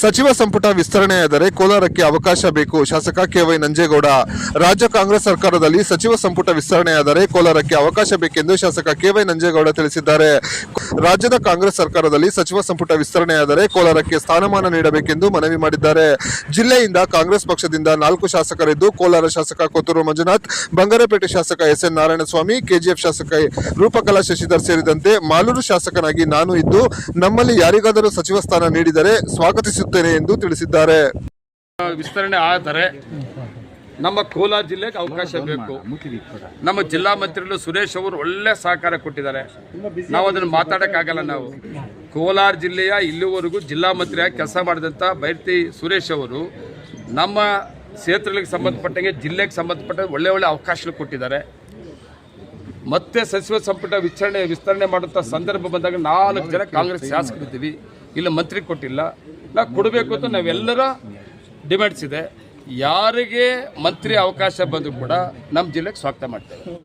ಸಚಿವ ಸಂಪುಟ ವಿಸ್ತರಣೆಯಾದರೆ ಕೋಲಾರಕ್ಕೆ ಅವಕಾಶ ಬೇಕು. ಶಾಸಕ ಕೆ.ವೈ. ನಂಜೇಗೌಡ. ರಾಜ್ಯ ಕಾಂಗ್ರೆಸ್ ಸರ್ಕಾರದಲ್ಲಿ ಸಚಿವ ಸಂಪುಟ ವಿಸ್ತರಣೆಯಾದರೆ ಕೋಲಾರಕ್ಕೆ ಅವಕಾಶ ಬೇಕೆಂದು ಶಾಸಕ ಕೆ.ವೈ. ನಂಜೇಗೌಡ ತಿಳಿಸಿದ್ದಾರೆ. ರಾಜ್ಯದ ಕಾಂಗ್ರೆಸ್ ಸರ್ಕಾರದಲ್ಲಿ ಸಚಿವ ಸಂಪುಟ ವಿಸ್ತರಣೆಯಾದರೆ ಕೋಲಾರಕ್ಕೆ ಸ್ಥಾನಮಾನ ನೀಡಬೇಕೆಂದು ಮನವಿ ಮಾಡಿದ್ದಾರೆ. ಜಿಲ್ಲೆಯಿಂದ ಕಾಂಗ್ರೆಸ್ ಪಕ್ಷದಿಂದ 4 ಶಾಸಕರಿದ್ದು ಕೋಲಾರ ಶಾಸಕ ಕೊತ್ತೂರು ಮಂಜುನಾಥ್, ಬಂಗಾರಪೇಟೆ ಶಾಸಕ ಎಸ್.ಎನ್. ನಾರಾಯಣಸ್ವಾಮಿ, ಕೆಜಿಎಫ್ ಶಾಸಕ ರೂಪಕಲಾ ಶಶಿಧರ್ ಸೇರಿದಂತೆ ಮಾಲೂರು ಶಾಸಕನಾಗಿ ನಾನು ಇದ್ದು ನಮ್ಮಲ್ಲಿ ಯಾರಿಗಾದರೂ ಸಚಿವ ಸ್ಥಾನ ನೀಡಿದರೆ ಸ್ವಾಗತಿಸುತ್ತೇನೆ ಎಂದು ತಿಳಿಸಿದ್ದಾರೆ. ವಿಸ್ತರಣೆ ಆದರೆ ನಮ್ಮ ಕೋಲಾರ ಜಿಲ್ಲೆಗೆ ಅವಕಾಶ ಬೇಕು. ನಮ್ಮ ಜಿಲ್ಲಾ ಮಂತ್ರಿಗಳು ಸುರೇಶ್ ಅವರು ಒಳ್ಳೆ ಸಹಕಾರ ಕೊಟ್ಟಿದ್ದಾರೆ. ನಾವು ಅದನ್ನು ಮಾತಾಡೋಕ್ಕಾಗಲ್ಲ. ನಾವು ಕೋಲಾರ ಜಿಲ್ಲೆಯ ಇಲ್ಲಿವರೆಗೂ ಜಿಲ್ಲಾ ಮಂತ್ರಿಯಾಗಿ ಕೆಲಸ ಮಾಡಿದಂಥ ಬೈರ್ತಿ ಸುರೇಶ್ ಅವರು ನಮ್ಮ ಕ್ಷೇತ್ರಗಳಿಗೆ ಸಂಬಂಧಪಟ್ಟಂಗೆ ಜಿಲ್ಲೆಗೆ ಸಂಬಂಧಪಟ್ಟ ಒಳ್ಳೆ ಅವಕಾಶಗಳು ಕೊಟ್ಟಿದ್ದಾರೆ. ಮತ್ತೆ ಸಚಿವ ಸಂಪುಟ ವಿಸ್ತರಣೆ ಮಾಡುವಂಥ ಸಂದರ್ಭ ಬಂದಾಗ 4 ಜನ ಕಾಂಗ್ರೆಸ್ ಶಾಸಕರಿದ್ದೀವಿ, ಇಲ್ಲ ಮಂತ್ರಿ ಕೊಟ್ಟಿಲ್ಲ. ನಾವು ಕೊಡಬೇಕು ಅಂತ ನಾವೆಲ್ಲರ ಡಿಮ್ಯಾಂಡ್ಸ್ ಇದೆ. ಯಾರಿಗೆ ಮಂತ್ರಿ ಅವಕಾಶ ಬಂದರೂ ಕೂಡ ನಮ್ಮ ಜಿಲ್ಲೆಗೆ ಸ್ವಾಗತ ಮಾಡ್ತೇವೆ.